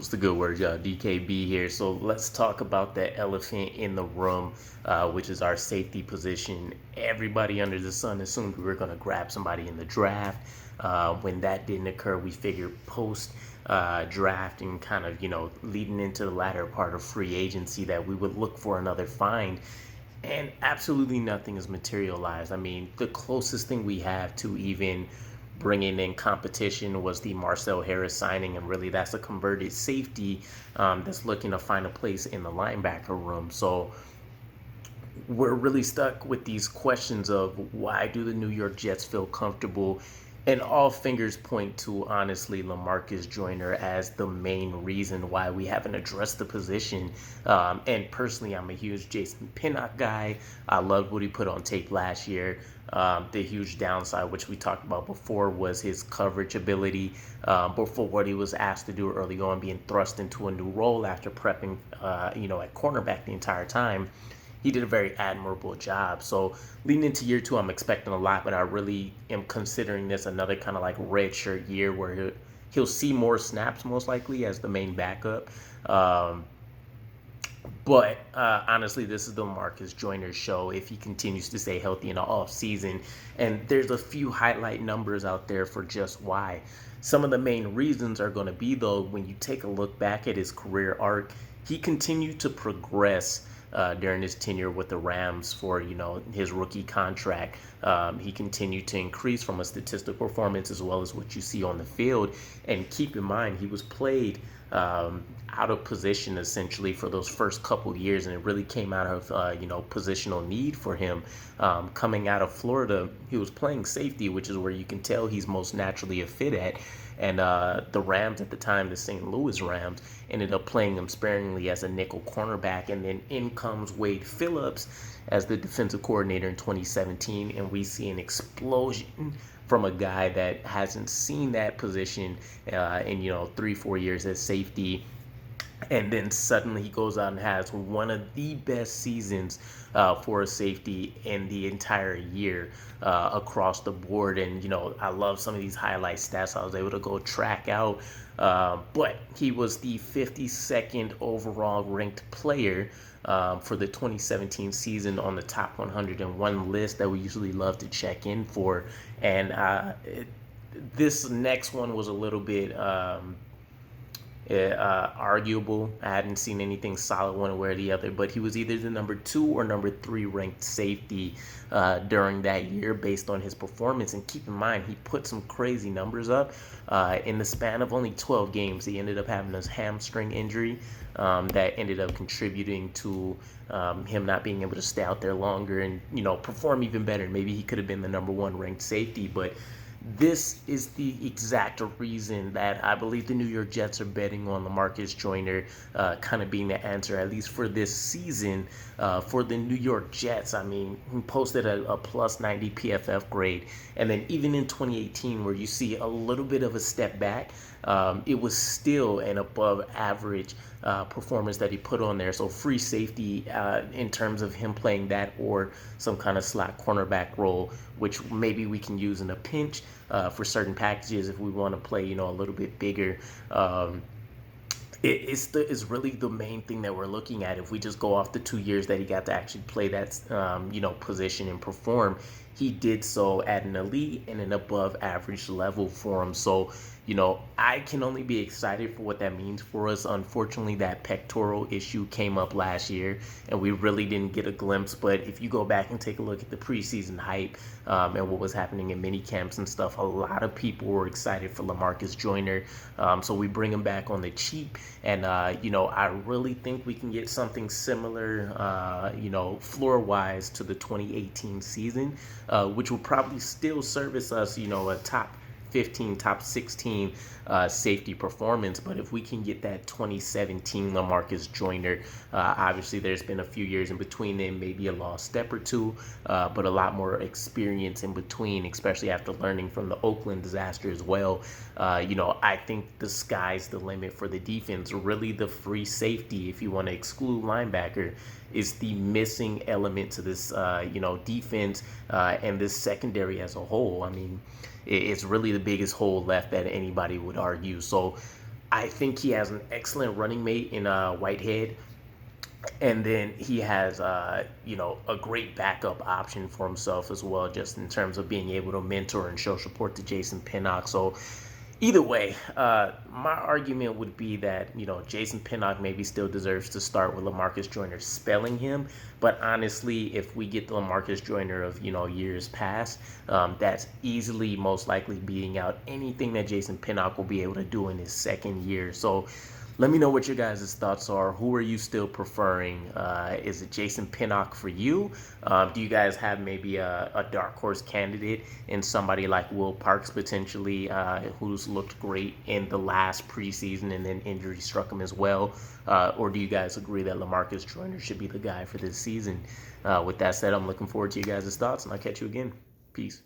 What's the good word, y'all? DKB here. So let's talk about the elephant in the room, which is our safety position. Everybody under the sun assumed we were going to grab somebody in the draft. When that didn't occur, we figured post draft and kind of, leading into the latter part of free agency that we would look for another find. And absolutely nothing is materialized. I mean, the closest thing we have to even bringing in competition was the Marcel Harris signing, and really that's a converted safety that's looking to find a place in the linebacker room. So we're really stuck with these questions of why do the New York Jets feel comfortable, and all fingers point to, honestly, LaMarcus Joyner as the main reason why we haven't addressed the position. And personally, I'm a huge Jason Pinnock guy. I loved what he put on tape last year. The huge downside, which we talked about before, was his coverage ability. Before what he was asked to do early on, being thrust into a new role after prepping, at cornerback the entire time. He did a very admirable job. So leading into year two, I'm expecting a lot, but I really am considering this another kind of like redshirt year where he'll see more snaps most likely as the main backup. But honestly, this is the LaMarcus Joyner show if he continues to stay healthy in the offseason. And there's a few highlight numbers out there for just why. Some of the main reasons are going to be, though, when you take a look back at his career arc, he continued to progress during his tenure with the Rams for, his rookie contract. He continued to increase from a statistical performance as well as what you see on the field. And keep in mind, he was played out of position essentially for those first couple years, and it really came out of positional need for him. Coming out of Florida, he was playing safety, which is where you can tell he's most naturally a fit at. And the Rams at the time, the St. Louis Rams, ended up playing him sparingly as a nickel cornerback. And then in comes Wade Phillips as the defensive coordinator in 2017, and we see an explosion from a guy that hasn't seen that position in 3-4 years as safety. And then suddenly he goes out and has one of the best seasons for a safety in the entire year across the board. And, I love some of these highlight stats I was able to go track out. But he was the 52nd overall ranked player for the 2017 season on the top 101 list that we usually love to check in for. And this next one was a little bit arguable. I hadn't seen anything solid one way or the other, but he was either the number 2 or number 3 ranked safety during that year based on his performance. And keep in mind, he put some crazy numbers up in the span of only 12 games. He ended up having a hamstring injury that ended up contributing to him not being able to stay out there longer and perform even better. Maybe he could have been the number 1 ranked safety, but this is the exact reason that I believe the New York Jets are betting on LaMarcus Joyner kind of being the answer, at least for this season, for the New York Jets. I mean, he posted a plus 90 PFF grade. And then even in 2018, where you see a little bit of a step back, it was still an above average performance that he put on there. So free safety in terms of him playing that or some kind of slot cornerback role, which maybe we can use in a pinch for certain packages if we want to play, a little bit bigger. It's really the main thing that we're looking at. If we just go off the 2 years that he got to actually play that, position and perform, he did so at an elite and an above average level for him. So, I can only be excited for what that means for us. Unfortunately, that pectoral issue came up last year, and we really didn't get a glimpse. But if you go back and take a look at the preseason hype and what was happening in mini camps and stuff, a lot of people were excited for LaMarcus Joyner. So we bring him back on the cheap, and I really think we can get something similar, floor-wise to the 2018 season, which will probably still service us, a top 15, top 16 safety performance. But if we can get that 2017 LaMarcus Joyner, obviously there's been a few years in between them, maybe a lost step or two, but a lot more experience in between, especially after learning from the Oakland disaster as well. I think the sky's the limit for the defense. Really, the free safety, if you want to exclude linebacker, is the missing element to this, defense and this secondary as a whole. I mean, it's really the biggest hole left that anybody would argue. So I think he has an excellent running mate in Whitehead. And then he has, a great backup option for himself as well, just in terms of being able to mentor and show support to Jason Pinnock. So either way, my argument would be that, Jason Pinnock maybe still deserves to start with LaMarcus Joyner spelling him. But honestly, if we get the LaMarcus Joyner of, years past, that's easily most likely beating out anything that Jason Pinnock will be able to do in his second year. So let me know what your guys' thoughts are. Who are you still preferring? Is it Jason Pinnock for you? Do you guys have maybe a dark horse candidate in somebody like Will Parks potentially, who's looked great in the last preseason and then injury struck him as well? Or do you guys agree that LaMarcus Joyner should be the guy for this season? With that said, I'm looking forward to you guys' thoughts, and I'll catch you again. Peace.